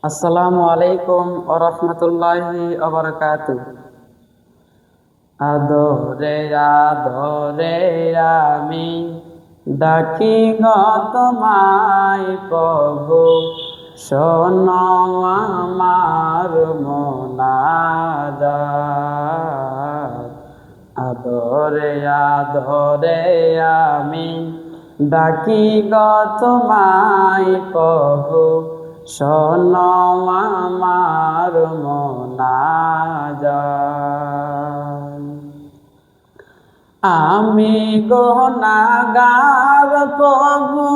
আসসালামু আলাইকুম ওয়া রাহমাতুল্লাহি ওয়া বারাকাতুহু। আদরে আদরে আমি ডাকি গো তোমায় প্রভু, শোনো আমার মোনাজাত। আদরে আদরে আমি ডাকি গো তোমায় প্রভু, শোনো আমার মোনাজাত। আমি গুনাহগার প্রভু,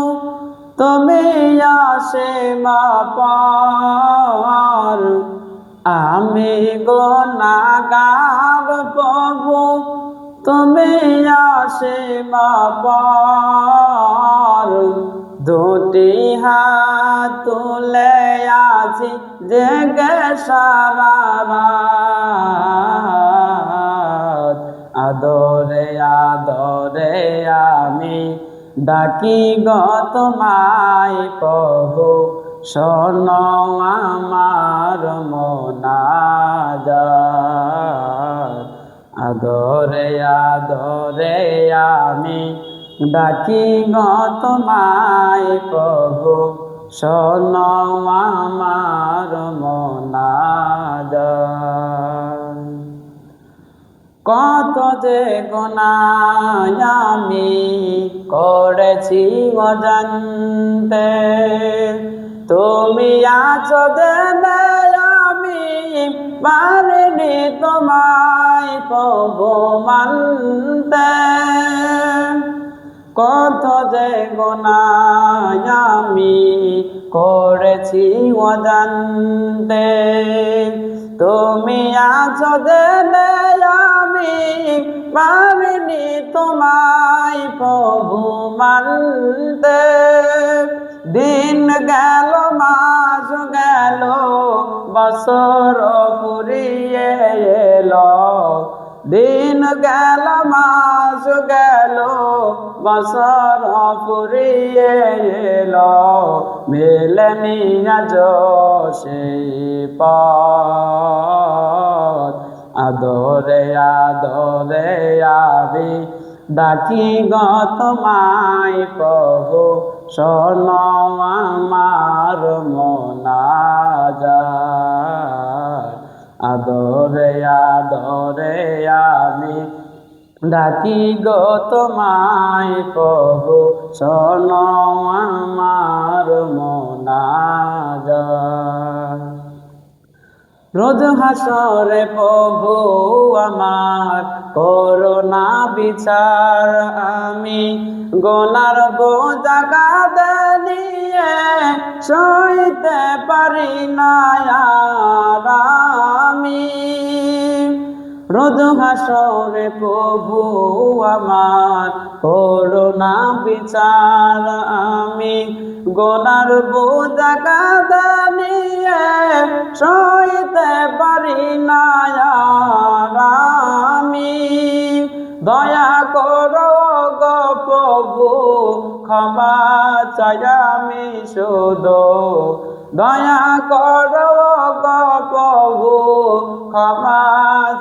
তুমি অসীম পার। আমি গুনাহগার প্রভু, তুমি অসীম পার। দুটি হাত তুলে আছি জেগে সারা রাত। আদরে আদরে আমি ডাকি গো তোমায় প্রভু, শোনো আমার মোনাজাত। আদরে আদরে আমি ডাকি গো তোমায় প্রভু, শোনো আমার মোনাজাত। কত যে গুনাহ আমি করেছি অজান্তে, তুমি আছো জেনে আমি পারিনি তোমায় প্রভু মানতে। কত যে গুনাহ আমি করেছি অজান্তে, তুমি আছো জেনে আমি পারিনি তোমায় প্রভু মানতে। দিন গেল মাস গেল বছর ফুরিয়ে এলো, দিন গেল মাস গেল বছর ফুরিয়ে এলো, মেলেনি আজ সেই পথ। আদরে আদরে আমি ডাকি গো তোমায় প্রভু, শোনো আমার মোনাজাত। আদরে আদরে আমি ডাকি গো তোমায় প্রভু, শোনো আমার মোনাজাত। রোজ হাসরে প্রভু আমার করোনা বিচার, আমি গোনার বোঝা কাঁধে নিয়ে সইতে পারি না আর আমি। রোজ হাসরে প্রভু আমার করোনা বিচার, আমি গোনার বোঝা কাঁধে নিয়ে সইতে পারি না আর আমি। দয়া করো গো প্রভু, ক্ষমা চাই আমি শুধু। দয়া করো গো প্রভু, ক্ষমা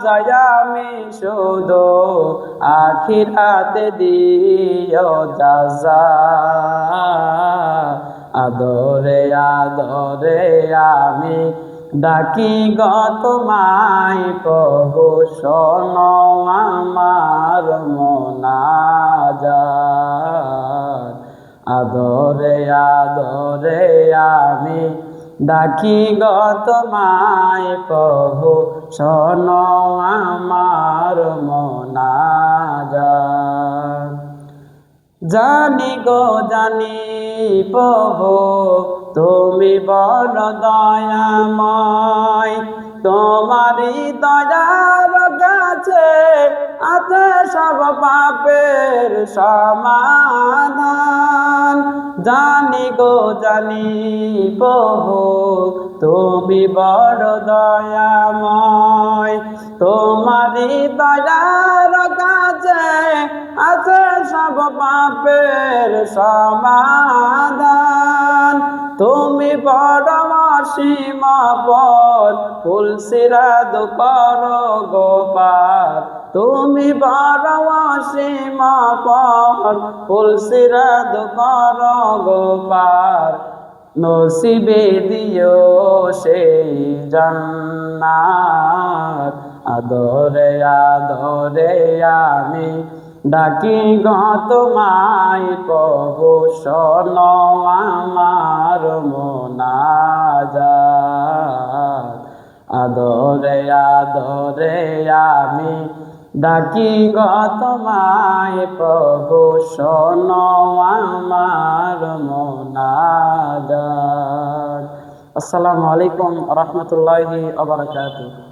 চাই আমি শুধু। আখিরাতে দিও জাযা। আদরে আদরে আমি ডাকি গো তোমায় প্রভু, শোনো আমার মোনাজাত। আদরে আদরে আমি ডাকি গো তোমায় প্রভু, শোনো আমার মোনাজাত। জানি গো জানি প্রভু, তুমি বড় দয়াময়, তোমারই দয়ার কাছে আছে সব পাপের সমাধান। জানি গো জানি প্রভু, তুমি বড় দয়াময়, তোমারই দয়ার কাছে আছে সব পাপের সমাধান। তুমি বড় অসীম পর ফুলসিরাদ কর গোপার তুমি বড় অসীম পর ফুলসিরাদ কর গোপার নসিবে দিও সেই জান্নাত আদরে আদরে আমি ডাকি গো তোমায় প্রভু শোনো আমার মোনাজাত আদরে আদরে আমি ডাকি গো তোমায় প্রভু শোনো আমার মোনাজাত। আসসালামু আলাইকুম ওয়া রাহমাতুল্লাহি ওয়া বারাকাতুহু।